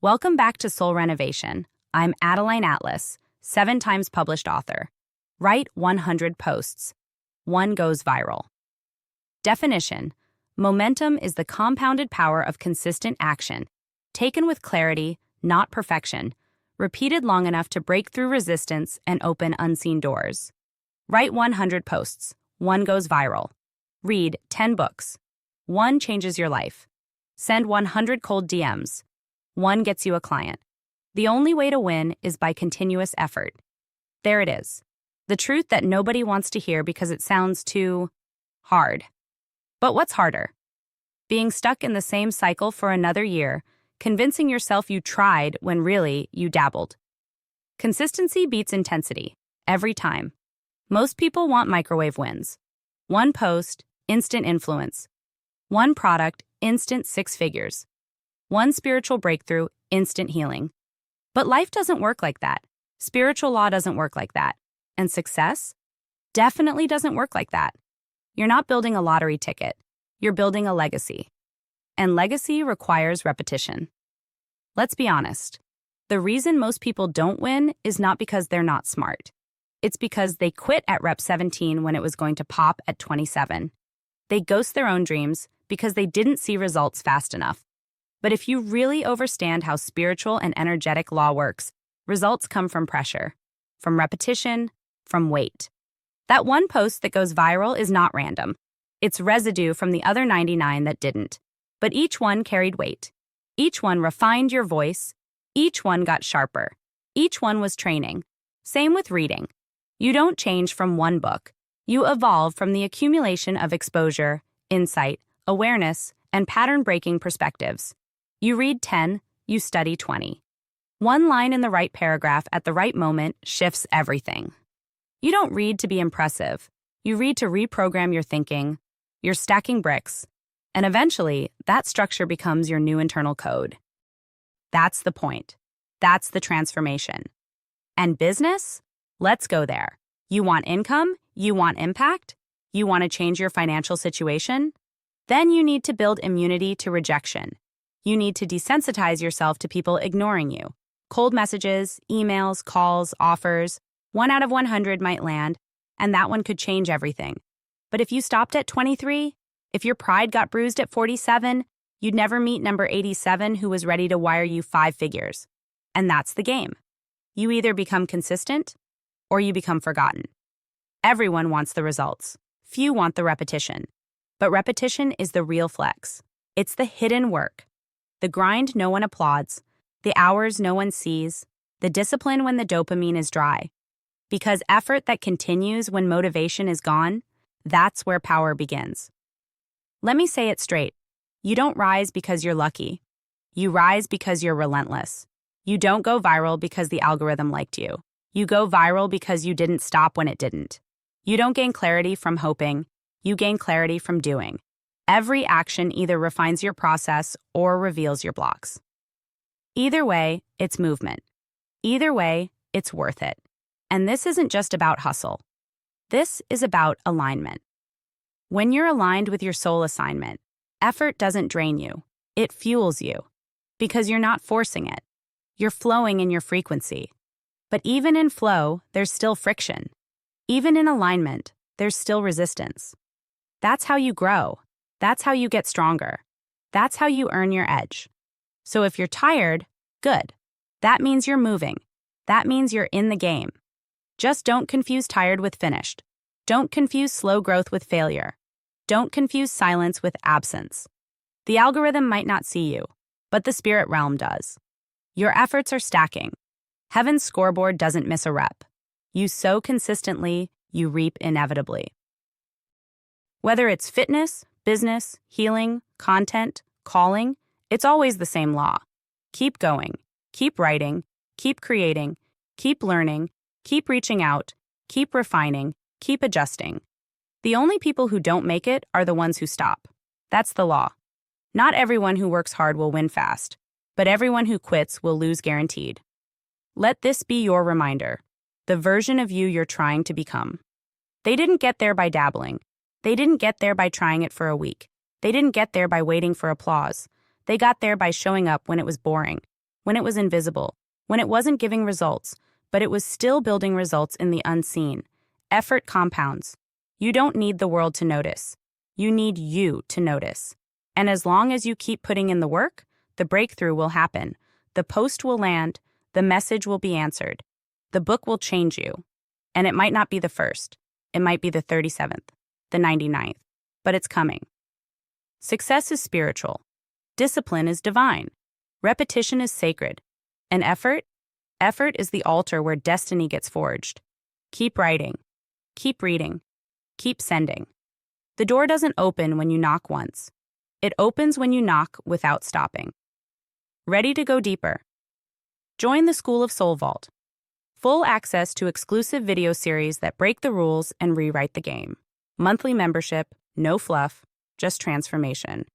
Welcome back to Soul Renovation. I'm Adeline Atlas, 7 times published author. Write 100 posts. 1 goes viral. Definition: momentum is the compounded power of consistent action, taken with clarity, not perfection, repeated long enough to break through resistance and open unseen doors. Write 100 posts. 1 goes viral. Read 10 books. 1 changes your life. Send 100 cold DMs. 1 gets you a client. The only way to win is by continuous effort. There it is. The truth that nobody wants to hear because it sounds too hard. But what's harder? Being stuck in the same cycle for another year, convincing yourself you tried when really you dabbled. Consistency beats intensity, every time. Most people want microwave wins. 1 post, instant influence. 1 product, instant 6 figures. 1 spiritual breakthrough, instant healing. But life doesn't work like that. Spiritual law doesn't work like that. And success definitely doesn't work like that. You're not building a lottery ticket. You're building a legacy. And legacy requires repetition. Let's be honest. The reason most people don't win is not because they're not smart. It's because they quit at rep 17 when it was going to pop at 27. They ghost their own dreams because they didn't see results fast enough. But if you really understand how spiritual and energetic law works, results come from pressure, from repetition, from weight. That 1 post that goes viral is not random. It's residue from the other 99 that didn't. But each one carried weight. Each one refined your voice. Each one got sharper. Each one was training. Same with reading. You don't change from 1 book. You evolve from the accumulation of exposure, insight, awareness, and pattern-breaking perspectives. You read 10, you study 20. 1 line in the right paragraph at the right moment shifts everything. You don't read to be impressive. You read to reprogram your thinking. You're stacking bricks. And eventually, that structure becomes your new internal code. That's the point. That's the transformation. And business? Let's go there. You want income? You want impact? You want to change your financial situation? Then you need to build immunity to rejection. You need to desensitize yourself to people ignoring you. Cold messages, emails, calls, offers. 1 out of 100 might land, and that one could change everything. But if you stopped at 23, if your pride got bruised at 47, you'd never meet number 87 who was ready to wire you 5 figures. And that's the game. You either become consistent or you become forgotten. Everyone wants the results. Few want the repetition. But repetition is the real flex. It's the hidden work. The grind no one applauds, the hours no one sees, the discipline when the dopamine is dry. Because effort that continues when motivation is gone, that's where power begins. Let me say it straight. You don't rise because you're lucky. You rise because you're relentless. You don't go viral because the algorithm liked you. You go viral because you didn't stop when it didn't. You don't gain clarity from hoping. You gain clarity from doing. Every action either refines your process or reveals your blocks. Either way, it's movement. Either way, it's worth it. And this isn't just about hustle. This is about alignment. When you're aligned with your soul assignment, effort doesn't drain you. It fuels you. Because you're not forcing it. You're flowing in your frequency. But even in flow, there's still friction. Even in alignment, there's still resistance. That's how you grow. That's how you get stronger. That's how you earn your edge. So if you're tired, good. That means you're moving. That means you're in the game. Just don't confuse tired with finished. Don't confuse slow growth with failure. Don't confuse silence with absence. The algorithm might not see you, but the spirit realm does. Your efforts are stacking. Heaven's scoreboard doesn't miss a rep. You sow consistently, you reap inevitably. Whether it's fitness, business, healing, content, calling, it's always the same law. Keep going, keep writing, keep creating, keep learning, keep reaching out, keep refining, keep adjusting. The only people who don't make it are the ones who stop. That's the law. Not everyone who works hard will win fast, but everyone who quits will lose guaranteed. Let this be your reminder, the version of you you're trying to become. They didn't get there by dabbling. They didn't get there by trying it for a week. They didn't get there by waiting for applause. They got there by showing up when it was boring, when it was invisible, when it wasn't giving results, but it was still building results in the unseen. Effort compounds. You don't need the world to notice. You need you to notice. And as long as you keep putting in the work, the breakthrough will happen. The post will land. The message will be answered. The book will change you. And it might not be the first. It might be the 37th, the 99th, but it's coming. Success is spiritual. Discipline is divine. Repetition is sacred. And effort is the altar where destiny gets forged. Keep writing. Keep reading. Keep sending. The door doesn't open when you knock once. It opens when you knock without stopping. Ready to go deeper? Join the School of Soul Vault. Full access to exclusive video series that break the rules and rewrite the game. Monthly membership, no fluff, just transformation.